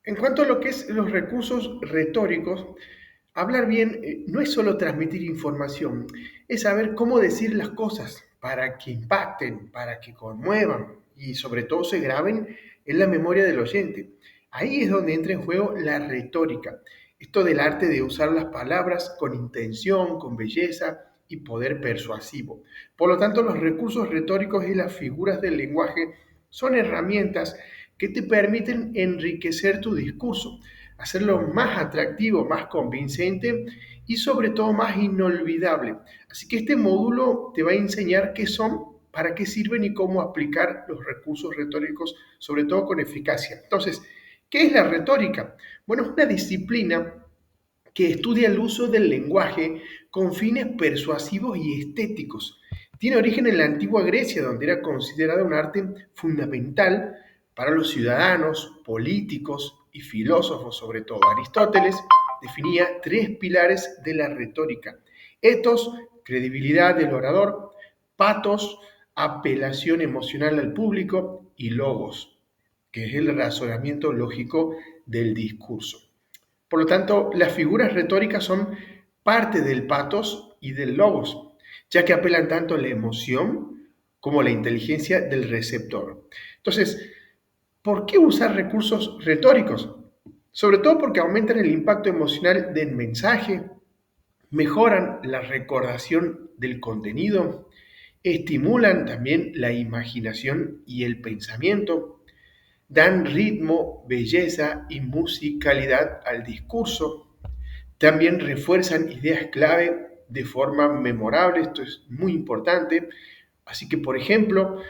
En cuanto a lo que es los recursos retóricos, hablar bien no es solo transmitir información, es saber cómo decir las cosas para que impacten, para que conmuevan y sobre todo se graben en la memoria del oyente. Ahí es donde entra en juego la retórica, esto del arte de usar las palabras con intención, con belleza y poder persuasivo. Por lo tanto, los recursos retóricos y las figuras del lenguaje son herramientas que te permiten enriquecer tu discurso, hacerlo más atractivo, más convincente y sobre todo más inolvidable. Así que este módulo te va a enseñar qué son, para qué sirven y cómo aplicar los recursos retóricos, sobre todo con eficacia. Entonces, ¿qué es la retórica? Bueno, es una disciplina que estudia el uso del lenguaje con fines persuasivos y estéticos. Tiene origen en la antigua Grecia, donde era considerada un arte fundamental para los ciudadanos, políticos y filósofos sobre todo. Aristóteles definía tres pilares de la retórica: etos, credibilidad del orador; patos, apelación emocional al público; y logos, que es el razonamiento lógico del discurso. Por lo tanto, las figuras retóricas son parte del patos y del logos, ya que apelan tanto a la emoción como a la inteligencia del receptor. Entonces, ¿por qué usar recursos retóricos? Sobre todo porque aumentan el impacto emocional del mensaje, mejoran la recordación del contenido, estimulan también la imaginación y el pensamiento, dan ritmo, belleza y musicalidad al discurso. También refuerzan ideas clave de forma memorable, esto es muy importante. Así que, por ejemplo,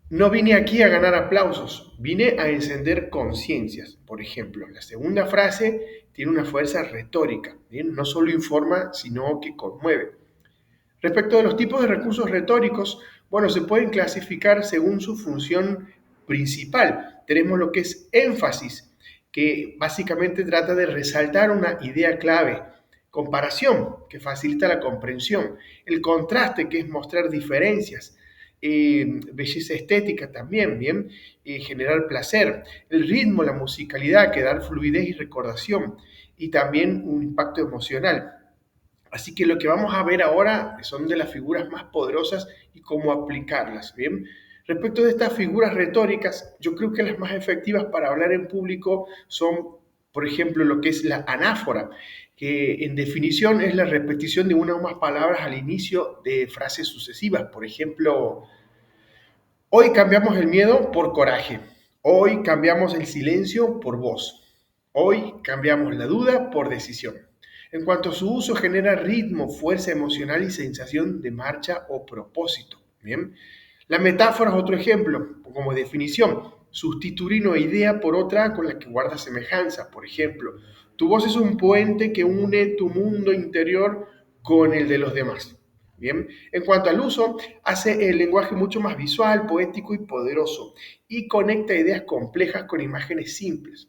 no vine aquí a ganar aplausos, vine a encender conciencias. Por ejemplo, la segunda frase tiene una fuerza retórica, ¿bien? No solo informa, sino que conmueve. Respecto de los tipos de recursos retóricos, bueno, se pueden clasificar según su función principal. Tenemos lo que es énfasis, que básicamente trata de resaltar una idea clave; comparación, que facilita la comprensión; el contraste, que es mostrar diferencias; belleza estética también, bien, generar placer; el ritmo, la musicalidad, que da fluidez y recordación; y también un impacto emocional. Así que lo que vamos a ver ahora son de las figuras más poderosas y cómo aplicarlas, ¿bien? Respecto de estas figuras retóricas, yo creo que las más efectivas para hablar en público son, por ejemplo, lo que es la anáfora, que en definición es la repetición de una o más palabras al inicio de frases sucesivas. Por ejemplo, hoy cambiamos el miedo por coraje; hoy cambiamos el silencio por voz; hoy cambiamos la duda por decisión. En cuanto a su uso, genera ritmo, fuerza emocional y sensación de marcha o propósito. Bien. La metáfora es otro ejemplo, como definición: sustituir una idea por otra con la que guarda semejanza. Por ejemplo, tu voz es un puente que une tu mundo interior con el de los demás. Bien. En cuanto al uso, hace el lenguaje mucho más visual, poético y poderoso, y conecta ideas complejas con imágenes simples.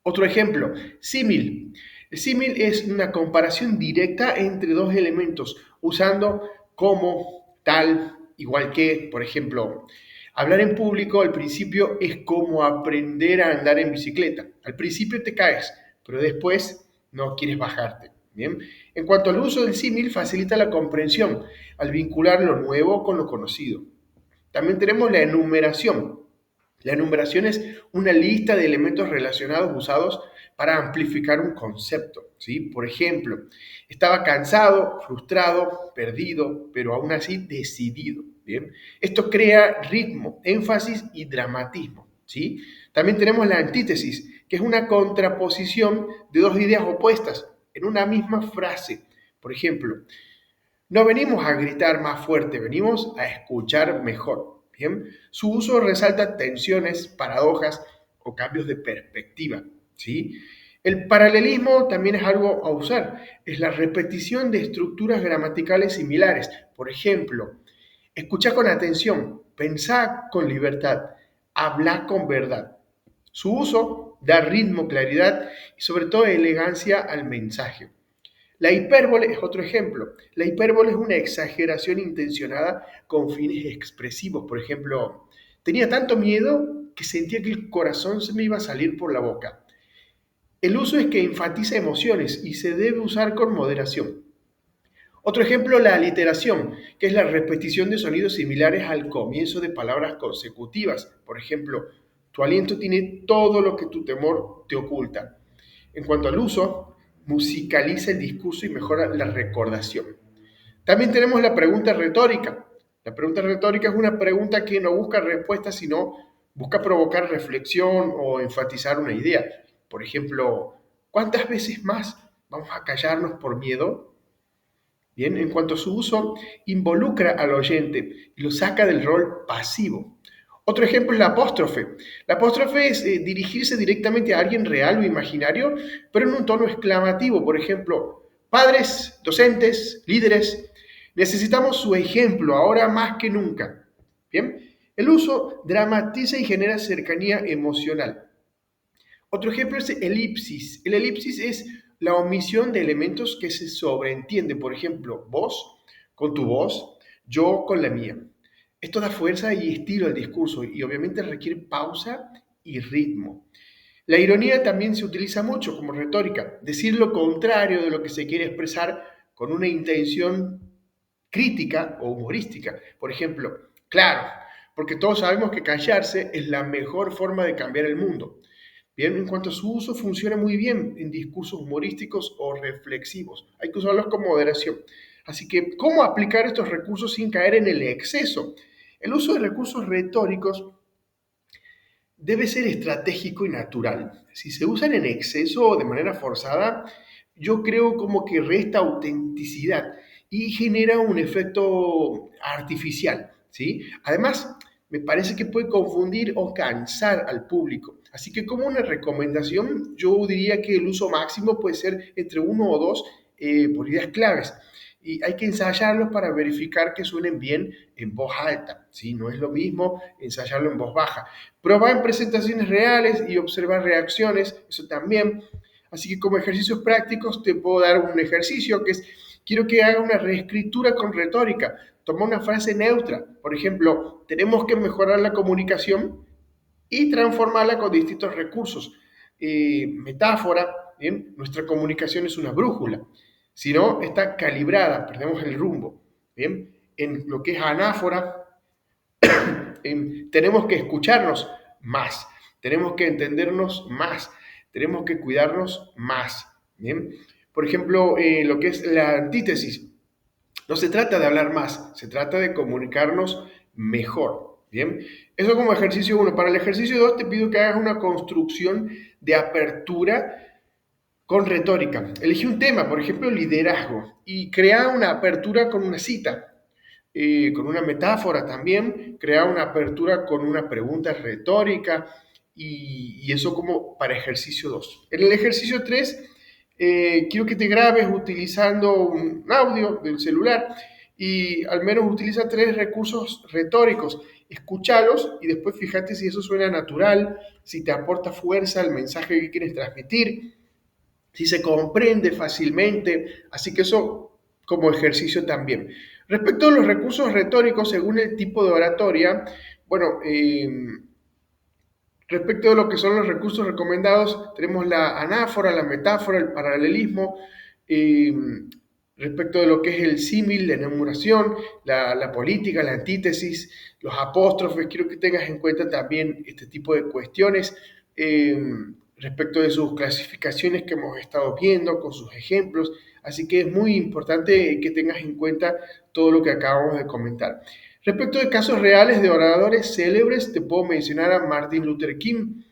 Otro ejemplo, símil. El símil es una comparación directa entre dos elementos, usando como, tal, igual que. Por ejemplo, hablar en público al principio es como aprender a andar en bicicleta. Al principio te caes, pero después no quieres bajarte. Bien. En cuanto al uso del símil, facilita la comprensión al vincular lo nuevo con lo conocido. También tenemos la enumeración. La enumeración es una lista de elementos relacionados usados para amplificar un concepto, ¿sí? Por ejemplo, estaba cansado, frustrado, perdido, pero aún así decidido, ¿bien? Esto crea ritmo, énfasis y dramatismo, ¿sí? También tenemos la antítesis, que es una contraposición de dos ideas opuestas en una misma frase. Por ejemplo, no venimos a gritar más fuerte, venimos a escuchar mejor. Bien, su uso resalta tensiones, paradojas o cambios de perspectiva. ¿Sí? El paralelismo también es algo a usar. Es la repetición de estructuras gramaticales similares. Por ejemplo, escucha con atención, pensá con libertad, habla con verdad. Su uso da ritmo, claridad y sobre todo elegancia al mensaje. La hipérbole es otro ejemplo. La hipérbole es una exageración intencionada con fines expresivos. Por ejemplo, tenía tanto miedo que sentía que el corazón se me iba a salir por la boca. El uso es que enfatiza emociones y se debe usar con moderación. Otro ejemplo, la aliteración, que es la repetición de sonidos similares al comienzo de palabras consecutivas. Por ejemplo, tu aliento tiene todo lo que tu temor te oculta. En cuanto al uso, musicaliza el discurso y mejora la recordación. También tenemos la pregunta retórica. La pregunta retórica es una pregunta que no busca respuesta, sino busca provocar reflexión o enfatizar una idea. Por ejemplo, ¿cuántas veces más vamos a callarnos por miedo? Bien, en cuanto a su uso, involucra al oyente y lo saca del rol pasivo. Otro ejemplo es la apóstrofe. La apóstrofe es dirigirse directamente a alguien real o imaginario, pero en un tono exclamativo. Por ejemplo, padres, docentes, líderes, necesitamos su ejemplo ahora más que nunca. Bien, el uso dramatiza y genera cercanía emocional. Otro ejemplo es el elipsis. El elipsis es la omisión de elementos que se sobreentienden. Por ejemplo, vos con tu voz, yo con la mía. Esto da fuerza y estilo al discurso y obviamente requiere pausa y ritmo. La ironía también se utiliza mucho como retórica, decir lo contrario de lo que se quiere expresar con una intención crítica o humorística. Por ejemplo, claro, porque todos sabemos que callarse es la mejor forma de cambiar el mundo. Bien, en cuanto a su uso, funciona muy bien en discursos humorísticos o reflexivos. Hay que usarlos con moderación. Así que, ¿cómo aplicar estos recursos sin caer en el exceso? El uso de recursos retóricos debe ser estratégico y natural. Si se usan en exceso o de manera forzada, yo creo como que resta autenticidad y genera un efecto artificial, ¿sí? Además, me parece que puede confundir o cansar al público. Así que como una recomendación, yo diría que el uso máximo puede ser entre uno o dos por ideas claves. Y hay que ensayarlos para verificar que suenen bien en voz alta, ¿sí? No es lo mismo ensayarlo en voz baja. Probar en presentaciones reales y observar reacciones, eso también. Así que como ejercicios prácticos te puedo dar un ejercicio que es, quiero que haga una reescritura con retórica. Toma una frase neutra, por ejemplo, tenemos que mejorar la comunicación y transformarla con distintos recursos. Metáfora, ¿bien? Nuestra comunicación es una brújula. Si no, está calibrada, perdemos el rumbo. ¿Bien? En lo que es anáfora, tenemos que escucharnos más, tenemos que entendernos más, tenemos que cuidarnos más. ¿Bien? Por ejemplo, lo que es la antítesis. No se trata de hablar más, se trata de comunicarnos mejor. Bien, eso como ejercicio 1. Para el ejercicio 2 te pido que hagas una construcción de apertura con retórica. Elige un tema, por ejemplo, liderazgo, y crea una apertura con una cita, con una metáfora también, crea una apertura con una pregunta retórica, y eso como para ejercicio 2. En el ejercicio 3, quiero que te grabes utilizando un audio del celular y al menos utiliza 3 recursos retóricos. Escúchalos y después fíjate si eso suena natural, si te aporta fuerza al mensaje que quieres transmitir, si se comprende fácilmente, así que eso como ejercicio también. Respecto a los recursos retóricos, según el tipo de oratoria, bueno, respecto de lo que son los recursos recomendados, tenemos la anáfora, la metáfora, el paralelismo, eh, respecto de lo que es el símil, la enumeración, la política, la antítesis, los apóstrofes, quiero que tengas en cuenta también este tipo de cuestiones. Respecto de sus clasificaciones que hemos estado viendo, con sus ejemplos. Así que es muy importante que tengas en cuenta todo lo que acabamos de comentar. Respecto de casos reales de oradores célebres, te puedo mencionar a Martin Luther King,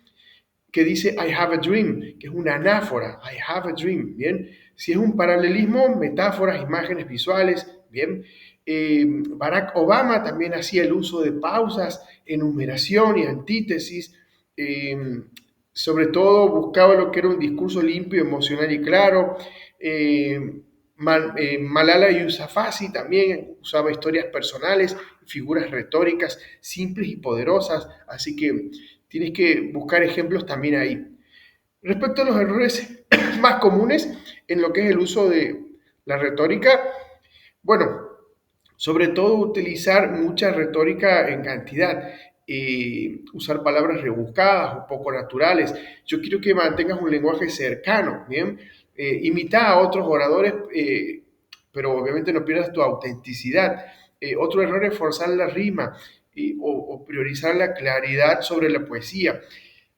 que dice I have a dream, que es una anáfora, I have a dream, ¿bien? Si es un paralelismo, metáforas, imágenes visuales, ¿bien? Barack Obama también hacía el uso de pausas, enumeración y antítesis, sobre todo buscaba lo que era un discurso limpio, emocional y claro. Malala Yousafzai también usaba historias personales, figuras retóricas simples y poderosas, así que tienes que buscar ejemplos también ahí. Respecto a los errores más comunes en lo que es el uso de la retórica, bueno, sobre todo utilizar mucha retórica en cantidad. usar palabras rebuscadas o poco naturales. Yo quiero que mantengas un lenguaje cercano, ¿bien? Imita a otros oradores, pero obviamente no pierdas tu autenticidad. Otro error es forzar la rima o priorizar la claridad sobre la poesía.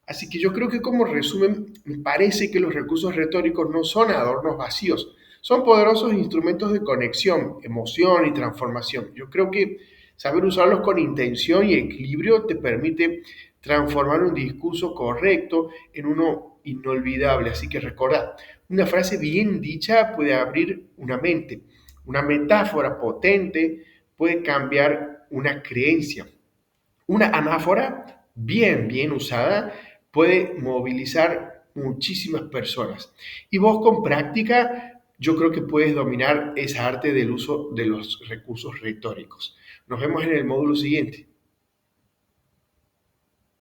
Así que yo creo que como resumen, me parece que los recursos retóricos no son adornos vacíos, son poderosos instrumentos de conexión, emoción y transformación. Yo creo que saber usarlos con intención y equilibrio te permite transformar un discurso correcto en uno inolvidable. Así que recordad, una frase bien dicha puede abrir una mente, una metáfora potente puede cambiar una creencia. Una anáfora bien usada puede movilizar muchísimas personas. Y vos con práctica, yo creo que puedes dominar esa arte del uso de los recursos retóricos. Nos vemos en el módulo siguiente.